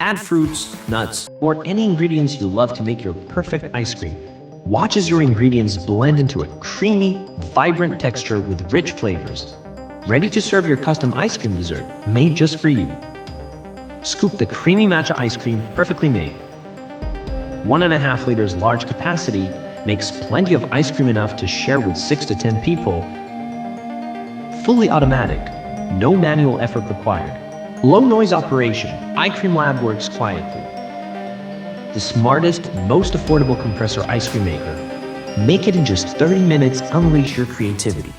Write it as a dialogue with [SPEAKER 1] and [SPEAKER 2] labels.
[SPEAKER 1] Add fruits, nuts, or any ingredients you love to make your perfect ice cream. Watch as your ingredients blend into a creamy, vibrant texture with rich flavors. Ready to serve your custom ice cream dessert, made just for you. Scoop the creamy matcha ice cream perfectly made. 1.5 liters large capacity makes plenty of ice cream enough to share with 6 to 10 people. Fully automatic, no manual effort required. Low noise operation, iCream Lab works quietly. The smartest, most affordable compressor ice cream maker. Make it in just 30 minutes, unleash your creativity.